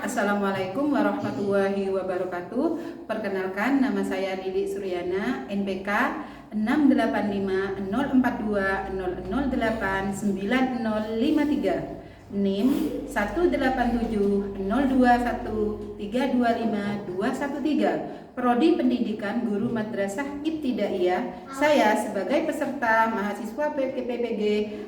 Assalamualaikum warahmatullahi wabarakatuh. Perkenalkan, nama saya Lili Suryana, NPK 685 042 008 9053, NIM 187021325 Prodi Pendidikan Guru Madrasah Ibtidaiyah. Saya sebagai peserta mahasiswa PPG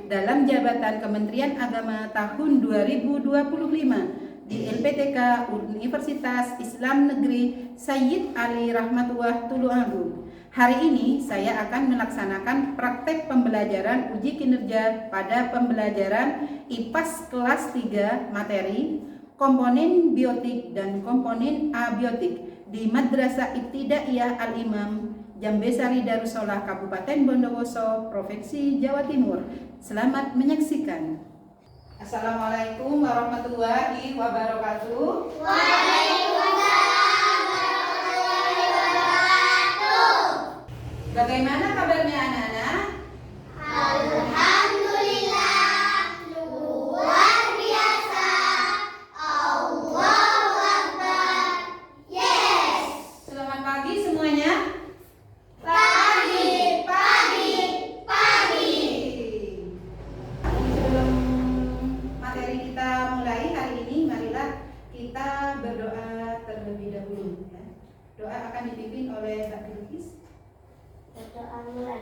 dalam jabatan Kementerian Agama tahun 2025 di LPTK Universitas Islam Negeri Sayyid Ali Rahmatullah Tuluagung. Hari ini saya akan melaksanakan praktek pembelajaran uji kinerja pada pembelajaran IPAS kelas 3 materi komponen biotik dan komponen abiotik di Madrasah Ibtidaiyah Al-Imam Jambesari Darussolah Kabupaten Bondowoso, Provinsi Jawa Timur. Selamat menyaksikan. Assalamualaikum warahmatullahi wabarakatuh. Waalaikumsalam warahmatullahi wabarakatuh. Bagaimana kabarnya anak-anak? Alhamdulillah, luar biasa. Allahu Akbar. Yes. Selamat pagi semuanya. Pagi, pagi, pagi. Sebelum materi kita mulai hari ini, marilah kita berdoa terlebih dahulu. Doa akan dipimpin oleh Mbak Bilqis. Berdoa mulai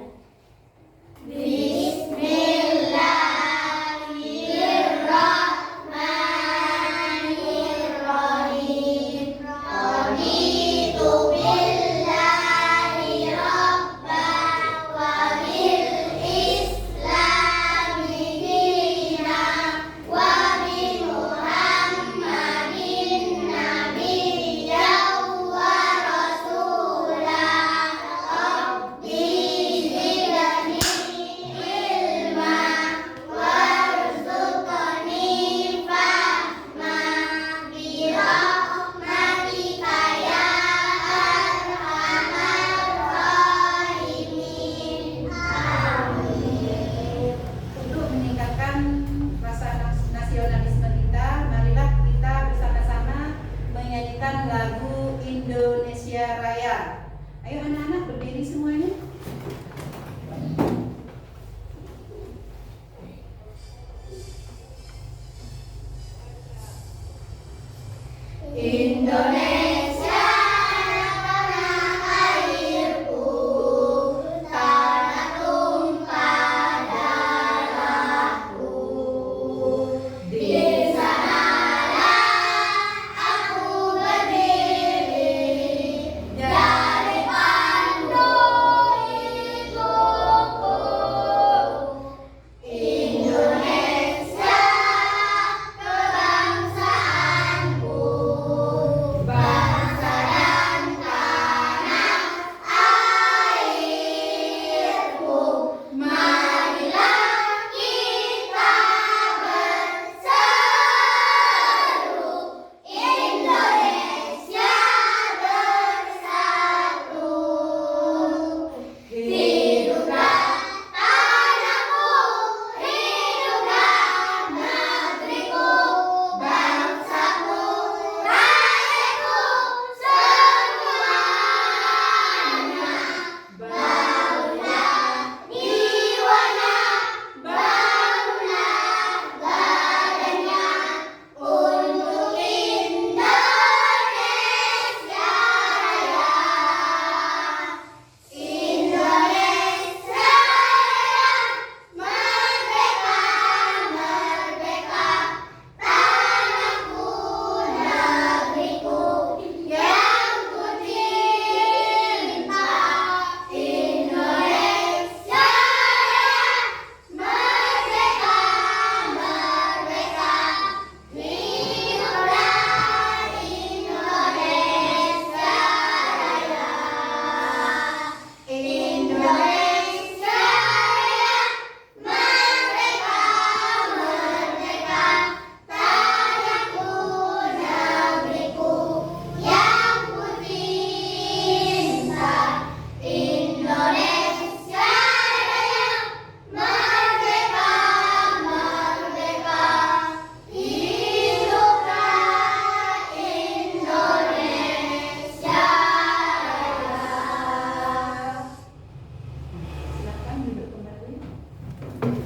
Hari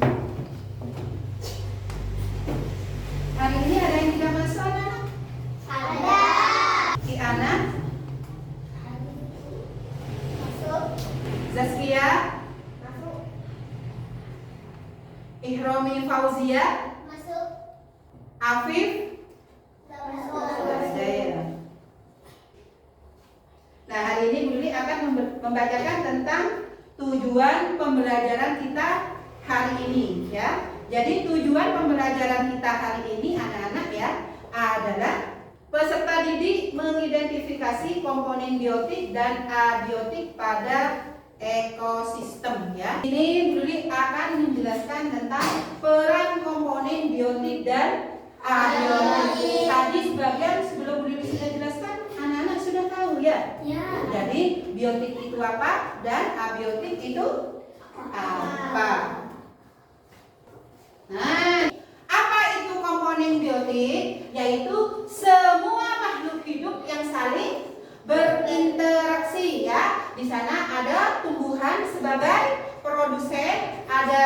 ini ada yang tidak masuk anak-anak? Ada. Si Ana, Masuk. Zaskia, Masuk. Ihromi Fauzia, Masuk. Afif, Masuk. sudah ada ya. Nah, hari ini Bu Lili akan membacakan tentang tujuan pembelajaran kita hari ini ya. Jadi tujuan pembelajaran kita hari ini anak-anak ya adalah peserta didik mengidentifikasi komponen biotik dan abiotik pada ekosistem ya. Ini Bu Lili akan menjelaskan tentang peran komponen biotik dan abiotik. Tadi sebagian sebelum Bu Lili sudah jelaskan, anak-anak sudah tahu ya. Ya. Jadi biotik itu apa dan abiotik itu apa? Nah, apa itu komponen biotik? Yaitu semua makhluk hidup yang saling berinteraksi ya. Di sana ada tumbuhan sebagai produsen, ada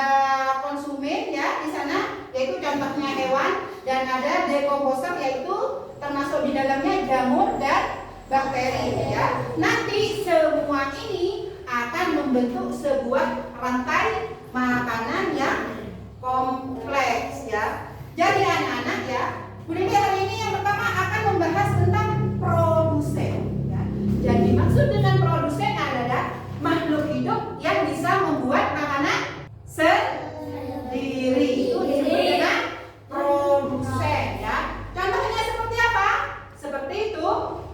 konsumen ya di sana, yaitu contohnya hewan, dan ada dekomposer yaitu termasuk di dalamnya jamur dan bakteri ya. Nanti semua ini akan membentuk sebuah rantai makanan yang kompleks ya. Jadi anak-anak ya, Bu Lili hari ini yang pertama akan membahas tentang produsen ya. Jadi maksud dengan produsen adalah makhluk hidup yang bisa membuat makanan sendiri. Itu disebut dengan produsen ya. Contohnya seperti apa? Seperti itu.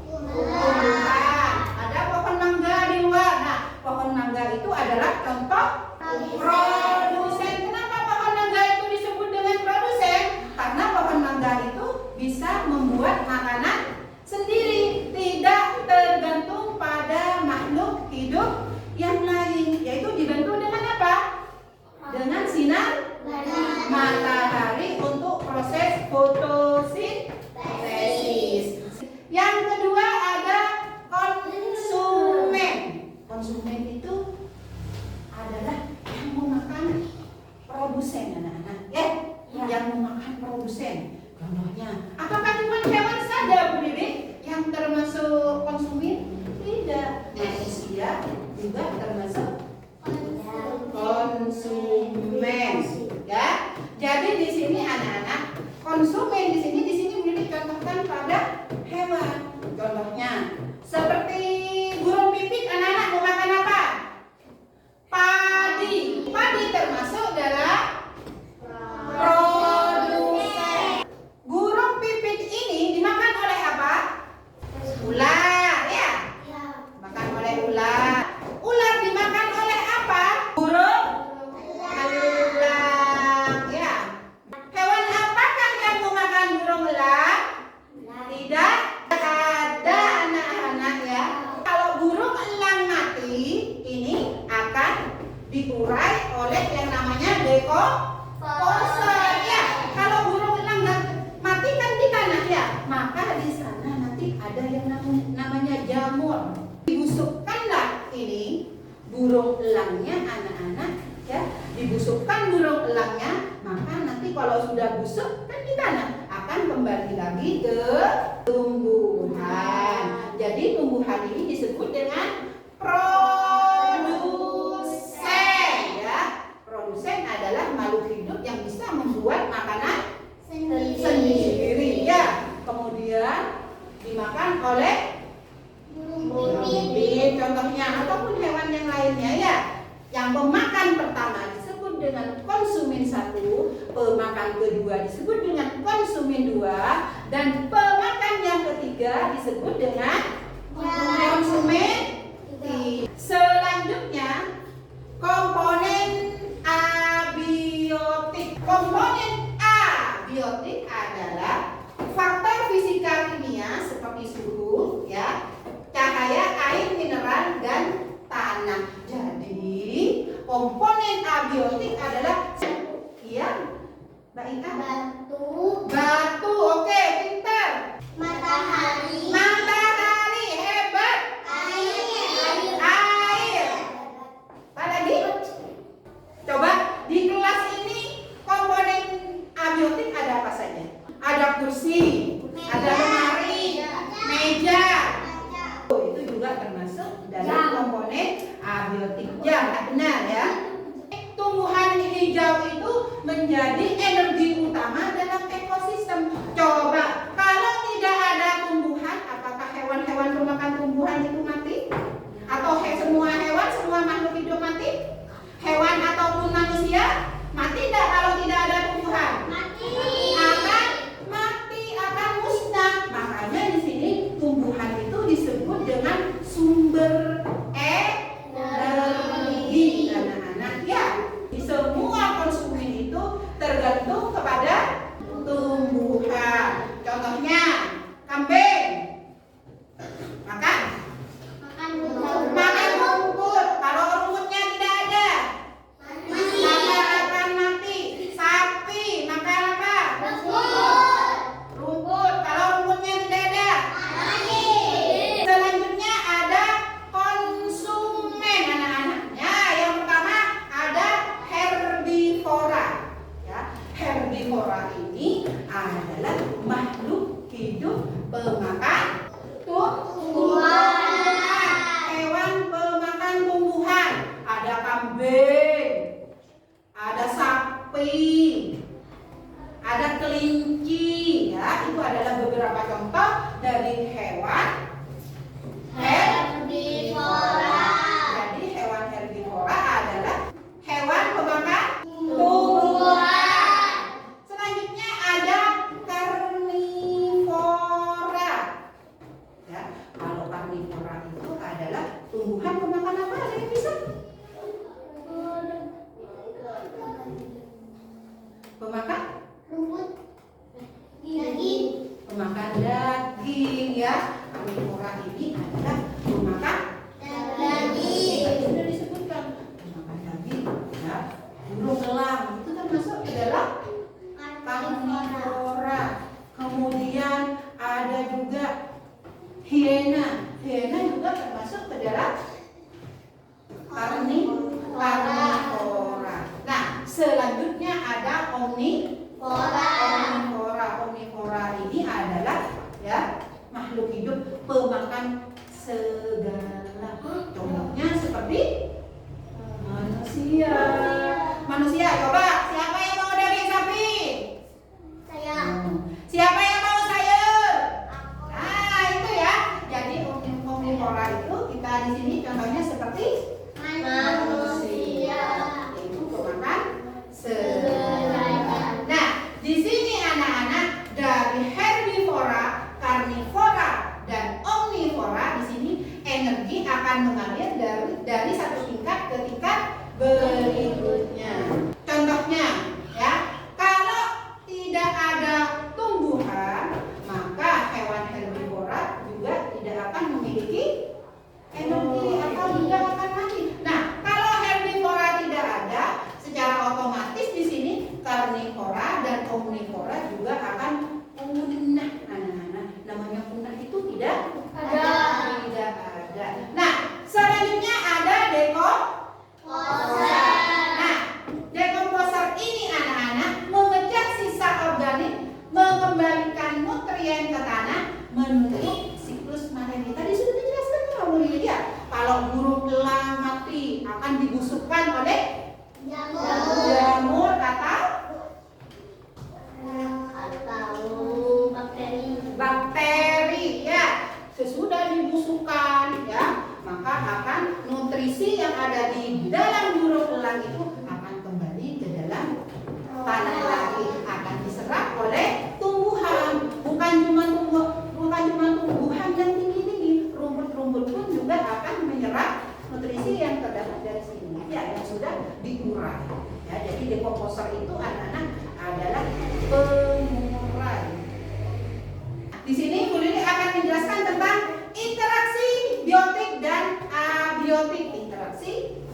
Tumbuhan. Ada pohon mangga di luar. Nah, pohon mangga itu adalah contoh produsen. Kenapa pohon mangga itu disebut dengan produsen? Karena pohon mangga itu bisa membuat makanan sendiri, tidak tergantung pada makhluk hidup yang lain. Yaitu dibantu dengan apa? Dengan sinar matahari untuk proses fotosintesis. Yang kedua ada konsumen. Konsumen itu adalah yang memakan produsen anak-anak ya, yang memakan produsen. Contohnya, apakah cuma hewan saja Bu Lili yang termasuk konsumen? Tidak, manusia juga termasuk konsumen ya. Jadi di sini anak-anak konsumen di sini Bu Lili contohkan pada hewan. Contohnya seperti burung pipit, anak-anak mau makan apa? Padi. Padi termasuk dalam produsen. Burung pipit ini dimakan oleh apa? Ular ya. Makan oleh ular. Ular dimakan oleh apa? Burung elang ya. Hewan apakah yang memakan burung elang? Tidak ada anak-anak ya. Kalau burung elang mati, ini akan diurai oleh yang namanya dekomposer ya. Kalau burung elang mati kan di tanah ya, maka di sana nanti ada yang namanya jamur. Dibusukkanlah ini burung elangnya anak-anak ya. Dibusukkan burung elangnya, maka nanti kalau sudah busuk kan di tanah akan kembali lagi ke tumbuhan. Jadi tumbuhan ini disebut dengan produsen ya. Produsen adalah makhluk hidup yang bisa membuat makanan sendiri ya. Kemudian dimakan oleh burung pipit contohnya, ataupun hewan yang lainnya ya. Yang pemakan pertama disebut dengan konsumen 1, pemakan kedua disebut dengan konsumen 2, dan pemakan yang ketiga disebut dengan konsumen 3. Selanjutnya komponen abiotik. Komponen abiotik adalah faktor fisika kimia seperti suhu ya, cahaya, air, mineral, dan tanah. Jadi komponen abiotik adalah ya, Mbak Ika? Batu, oke, pintar. Matahari. Matahari, hebat. Air. Air. Apa lagi? Coba di kelas menjadi energi utama dalam ekosistem. Coba kalau tidak ada tumbuhan, apakah hewan-hewan pemakan tumbuhan itu mati? Atau semua hewan, semua makhluk hidup mati? Hewan ataupun manusia mati tidak kalau tidak ada tumbuhan? Mati. Akan mati, akan musnah. Makanya di sini tumbuhan itu disebut dengan sumber energi, anak-anak ya. Di semua konsumen itu tergantung kepada tumbuhan. Contohnya kambing makan Makan makan rumput. Kalau rumputnya tidak ada, maka akan mati. Sapi makan apa? Rumput. Kalau rumputnya tidak ada. Selanjutnya ada konsumen, anak-anaknya. Yang pertama ada herbivora. Ya, herbivora ini adalah makhluk hidup pemakan tumbuhan. Hewan pemakan tumbuhan. Ada kambing, ada sapi, ada kelinci. Ya, itu adalah beberapa contoh dari hewan herbivora. Jadi hewan herbivora adalah hewan pemakan tumbuhan. Selanjutnya ada karnivora. Ya, kalau karnivora itu adalah tumbuhan pemakan apa? Ada yang bisa? Pemakan pemakan daging ya. Karnivora ini adalah pemakan daging. Tadi sudah disebutkan pemakan daging ya. Burung elang itu termasuk ke dalam karnivora. Kemudian ada juga hiena. Hiena juga termasuk ke dalam karnivora. Nah, selanjutnya ada omnivora. Omnivora ini adalah ya makhluk hidup pemakan segala. Contohnya seperti manusia. Manusia, coba siapa yang mau daging sapi? Siapa yang mau sayur? Nah, itu ya. Jadi omnivora itu kita di sini contohnya seperti manusia. Itu pemakan segala. Nah, di sini anak-anak dari herbivora, karnivora, dan omnivora di sini energi akan mengalir dari satu tingkat ke tingkat berikutnya. Contohnya ya, kalau tidak ada tumbuhan, maka hewan herbivora juga tidak akan memiliki energi atau juga akan mati. Nah, kalau herbivora tidak ada, secara otomatis di sini karnivora dan omnivora juga akan punah, anak-anak. Namanya punah itu tidak ada. Nah, selanjutnya ada dekomposer. Nah, dekomposer ini anak-anak mengejar sisa organik, mengembalikan nutrien ke tanah menurut siklus materi. Tadi sudah dijelaskan kamu ya. Kalau burung elang mati akan dibusukkan oleh jamur atau bakteri ya. Sesudah dibusukkan ya, maka akan nutrisi yang ada di dalam burung elang itu akan kembali ke dalam tanah lagi, akan diserap oleh tumbuhan. Bukan cuma tumbuhan yang tinggi-tinggi, rumput-rumput pun juga akan menyerap nutrisi yang terdapat dari sini ya, yang sudah diurai ya. Jadi dekomposer itu anak-anak adalah pengurai. Di sini Bu Lili akan menjelaskan tentang interaksi biotik dan abiotik. Interaksi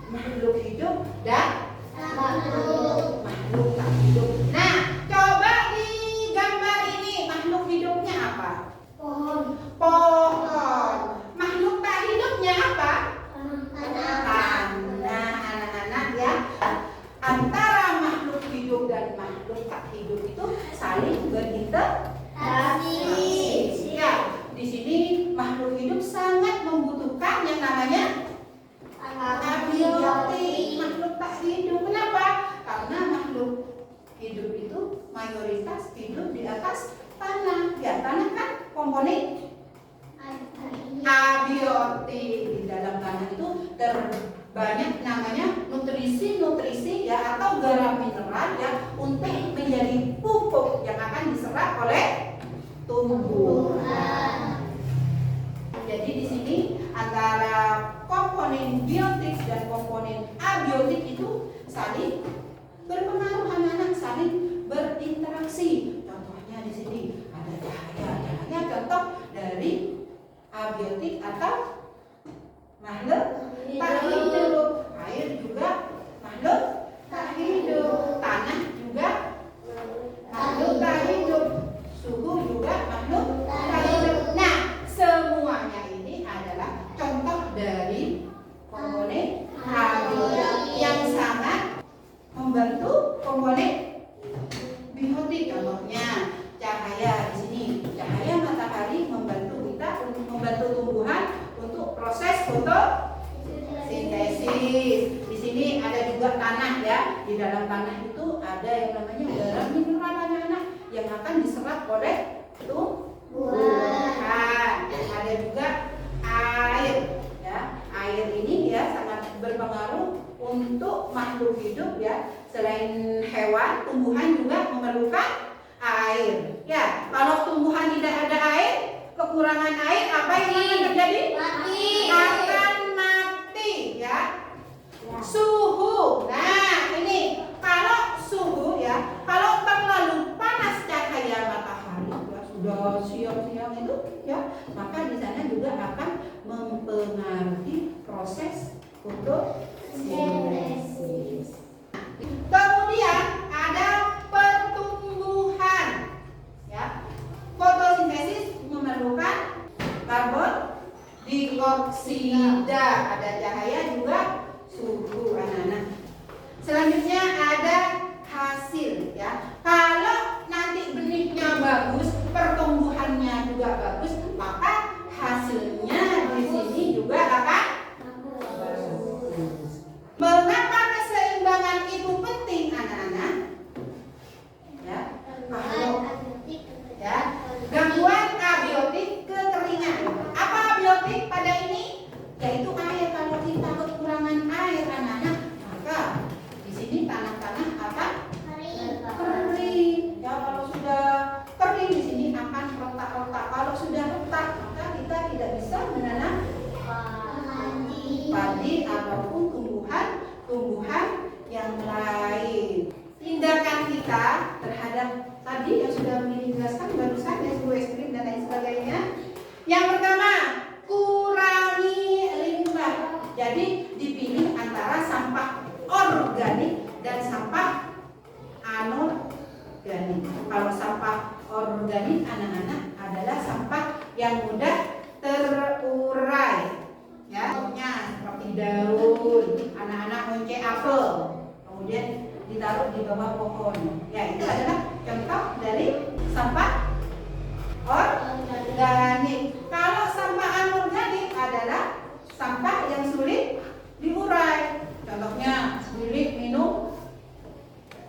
makhluk hidup dan makhluk tak hidup. Nah, coba di gambar ini makhluk hidupnya apa? Pohon. Makhluk tak hidupnya apa? Tanah, anak-anak ya. Antara makhluk hidup dan makhluk tak hidup itu saling berinteraksi. Ya, di sini makhluk hidup sangat membutuhkan yang namanya abiotik. Makhluk tak hidup garam mineral ya untuk menjadi pupuk yang akan diserap oleh tumbuhan. Jadi di sini antara komponen biotik dan komponen abiotik itu saling berpengaruh, anak-anak saling berinteraksi. Contohnya di sini ada cahaya. Cahaya contoh dari abiotik atau makhluk tak hidup. Air juga makhluk tak hidup. Tanah juga makhluk tak hidup. Suhu juga makhluk tak hidup. Nah, semuanya ini adalah contoh dari komponen abiotik yang sangat membantu komponen biotik. Contohnya cahaya di sini. Cahaya matahari membantu kita untuk membantu tumbuhan untuk proses fotosintesis. Di sini ada juga tanah ya. Di dalam tanah itu ada yang namanya garam mineral anak-anak yang akan diserap oleh tumbuhan. Ada juga air ya. Air ini ya sangat berpengaruh untuk makhluk hidup ya. Selain hewan, tumbuhan juga memerlukan air. Ya, kalau tumbuhan tidak ada air, kekurangan air, apa yang akan terjadi? Mati. Akan mati ya. Suhu. Nah, ini kalau suhu ya, kalau terlalu panas cahaya matahari ya, sudah siang-siang itu ya, maka di sana juga akan mempengaruhi proses fotosintesis. Kemudian ada pertumbuhan ya. Fotosintesis memerlukan karbon dioksida, ada cahaya juga suhu anak-anak. Selanjutnya ada hasil ya. Kalau nanti benihnya bagus, pertumbuhannya juga bagus, maka hasilnya di sini juga akan bagus. Mengapa keseimbangan itu penting anak-anak? Ya, kalau ya, gangguan abiotik kekeringan. Apa abiotik pada ini? Yaitu air. Kalau kita kekurangan air anak-anak, maka di sini tanah-tanah akan kering. Ya, kalau sudah kering di sini akan retak-retak. Kalau sudah retak, maka kita tidak bisa menanam padi ataupun tumbuhan yang lain. Tindakan kita terhadap tadi yang sudah dijelaskan barusan ya, suhu ekstrim dan lain sebagainya. Yang pertama, kurangi limbah. Jadi dipilih antara sampah organik dan sampah anorganik. Kalau sampah organik anak-anak adalah sampah yang mudah terurai. Ya, contohnya seperti daun, anak-anak moncek apel, kemudian ditaruh di bawah pohon. Ya, itu adalah contoh dari sampah organik. Kalau sampah anorganik adalah sampah yang sulit diurai. Contohnya sulit minum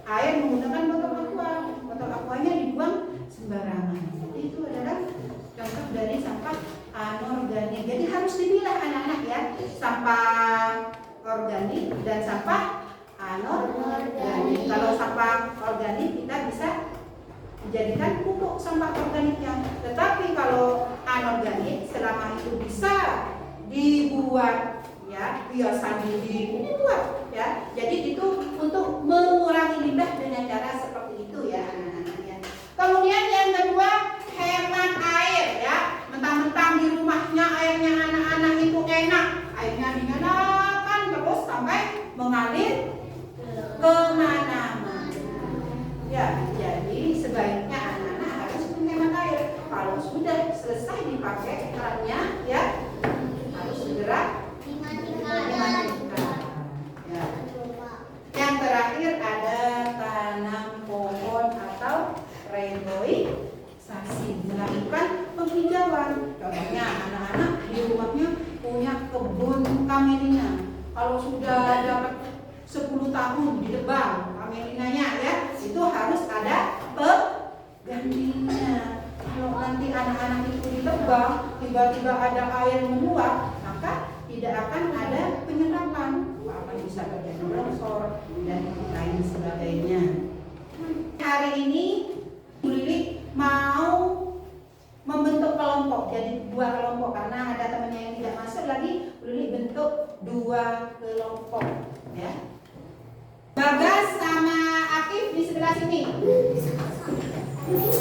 air menggunakan botol aqua. Botol aquanya dibuang sembarangan. Jadi itu adalah contoh dari sampah anorganik. Jadi harus dipilah anak-anak ya, sampah organik dan sampah anorganik. Kalau sampah organik kita bisa dijadikan pupuk sampah organiknya. Tetapi kalau anorganik selama itu bisa dibuat ya, biasanya dibuat ya. Jadi itu untuk mengurangi limbah dengan cara seperti itu ya anak-anak ya. Kemudian yang kedua, hemat air ya. Mentang-mentang di rumahnya airnya anak-anak itu enak, airnya dinyalakan terus sampai mengalir kemana-mana. Ya, jadi sebaiknya anak-anak harus menghemat air. Kalau sudah selesai dipakai kerannya, ya harus segera dimatikan. Ya. Yang terakhir ada tanam pohon atau reboisasi, melakukan penghijauan. Contohnya anak-anak di rumahnya punya kebun kamelina. Kalau sudah dapat 10 tahun ditebang kamelinanya ya, itu harus ada penggantinya. Kalau nanti anak-anak itu ditebang, tiba-tiba ada air meluap, maka tidak akan ada penyerapan, akan bisa terjadi longsor dan lain sebagainya. sini.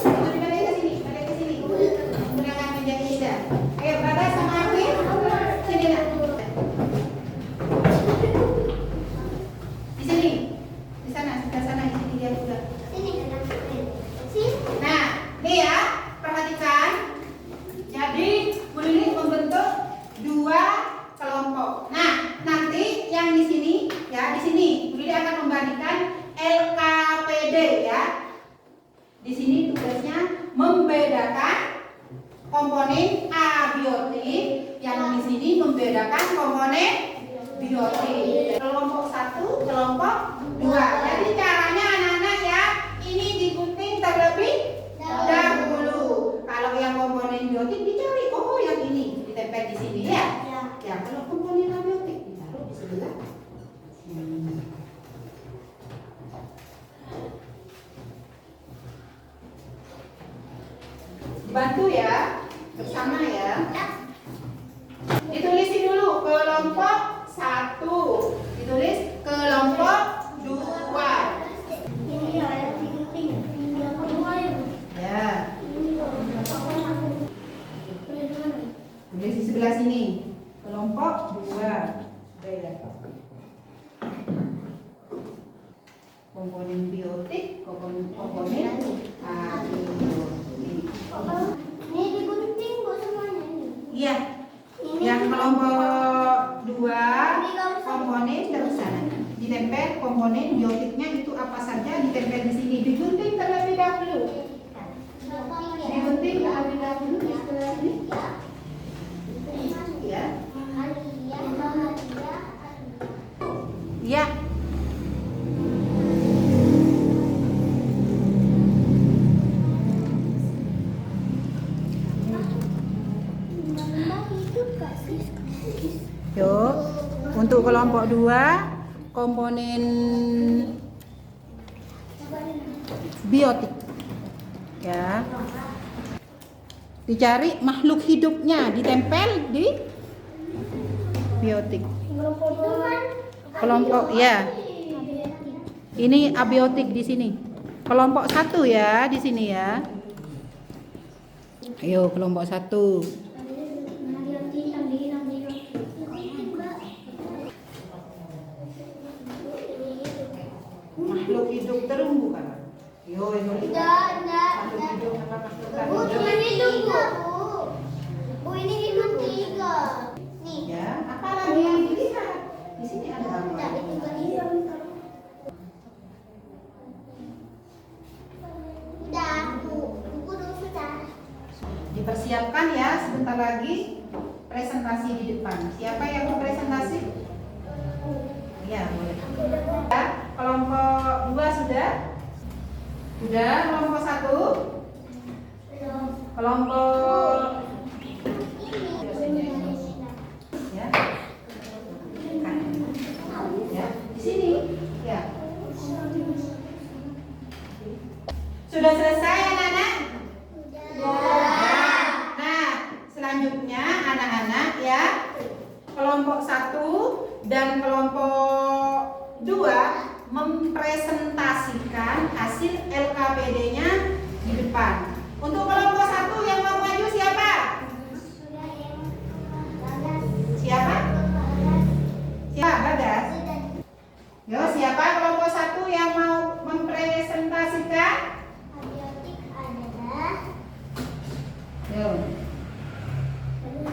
Balik ke sini, balik ke sini. Menggunakan meja Ida. Ayo Bagas sama Afif. Sini nak. Di sini. Di sana, sebelah sana, di sini dia juga. Sini. Sini. Nah, nih ya, perhatikan. Jadi, Bu Lili membentuk dua kelompok. Nah, nanti yang di sini, ya di sini, Bu Lili akan membagikan LKPD ya. Di sini tugasnya membedakan komponen abiotik, yang di sini membedakan komponen biotik. Kelompok 1, kelompok 2. Jadi caranya anak-anak ya, ini digunting terlebih dahulu. Kalau yang komponen biotik dicari, oh yang ini ditempel di sini ya. Ya, kalau komponen abiotik ditaruh di sebelah. Bantu ya, bersama ya. Ditulisin dulu kelompok 1, ditulis kelompok 2. Ini ya yang digunting. Yang kedua ya. Ya, tulis di sebelah sini kelompok 2. Beda. Komponen biotik, komponen abiotik. Ini digunting kok semuanya ini. Iya. Ini Yang kelompok 2 Ini kalau komponen terus sana. Ditempel komponen biotiknya itu apa saja ditempel di sini. Digunting terlebih dahulu. Digunting terlebih dahulu di sebelah sini. Ya. Iya. Yuk, untuk kelompok 2 komponen biotik. Ya. Dicari makhluk hidupnya, ditempel di biotik. Kelompok ya. Ini abiotik di sini. Kelompok 1 ya di sini ya. Ayo kelompok 1. Makhluk hidup terumbu kan? Yo, makhluk hidup apa makhluk Bu, terumbu? ini tunggu. Bu, ini hidup 3. Nih. Ya, apa lagi yang dilihat? Di sini ada apa? Tidak, itu tadi. Udah, buku dulu sudah. Dipersiapkan ya, sebentar lagi presentasi di depan. Siapa yang mau presentasi? Ya, boleh. Ya, kelompok 2 sudah? Sudah, kelompok 1? Kelompok ya. Ya, di sini. Ya. Sudah selesai anak-anak? Nah, selanjutnya anak-anak ya, kelompok 1 dan kelompok 2 mempresentasikan hasil LKPD-nya di depan. Untuk kelompok 1 yang mau maju siapa? Siapa? Siapa, Bagas? Yo, siapa kelompok 1 yang mau mempresentasikan? Abiotik adalah Yo.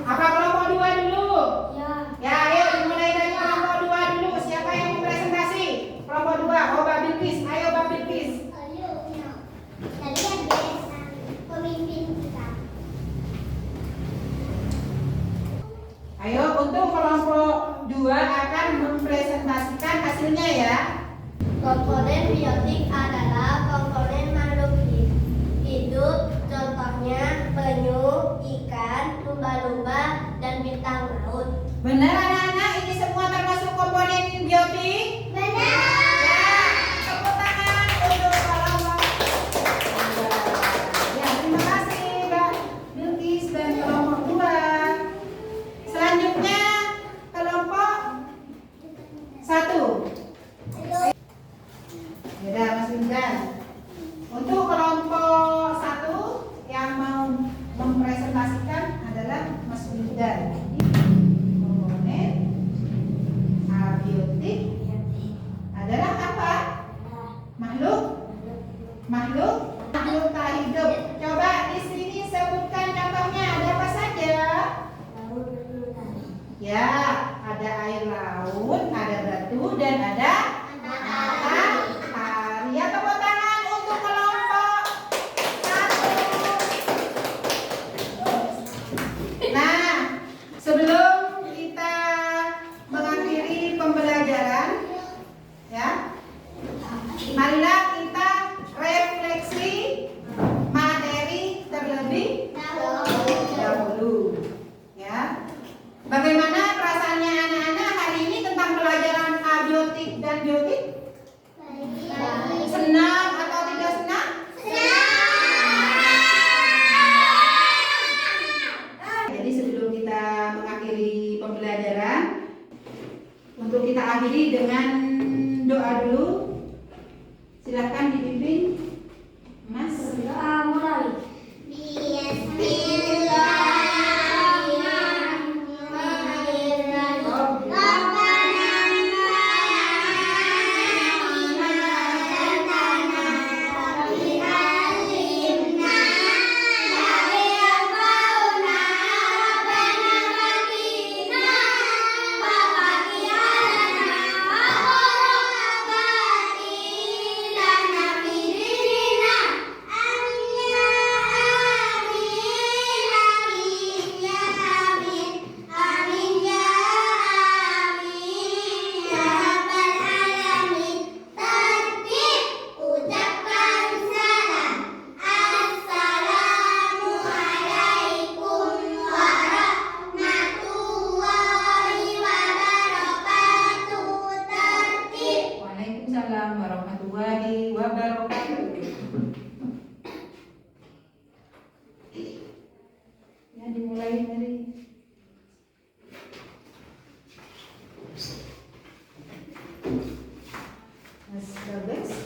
Apa kelompok 2 dulu? ya. Ya, ayo dimulai dari kelompok 2 dulu. Siapa yang mau presentasi? Kelompok 2. Oh, Mbak Bilkis. Ayo, Mbak Bilkis. Ayo, ya. Tadi ada pemimpin kita. Ayo, untuk kelompok 2 akan mempresentasikan hasilnya ya. Komponen biotik adalah komponen makhluk hidup, contohnya penyu, ikan, lumba-lumba, dan bintang laut. Benar anak-anak, ini semua termasuk komponen biotik? Benar. Ya, tepuk tangan untuk kelompok. Ya, terima kasih Mbak Bilkis dan kelompok 2. Selanjutnya kelompok 1. Ya, Mas Windan. makhluk tak hidup. Coba di sini sebutkan contohnya, ada apa saja? Ya, ada air laut, ada batu, dan ada matahari. Ya, tepuk tangan untuk kelompok 1. Nah, sebelum kita mengakhiri pembelajaran, ya, marilah kita refleksi materi terlebih dahulu. Ya, bagaimana perasaannya anak-anak hari ini tentang pelajaran abiotik dan biotik? Senang atau tidak senang? Jadi sebelum kita mengakhiri pembelajaran, untuk kita akhiri dengan doa dulu. Silakan dipimpin, Mas. Doa mulai. Waalaikumsalam warahmatullahi wabarakatuh. Ya, dimulai dari Mas Bagas.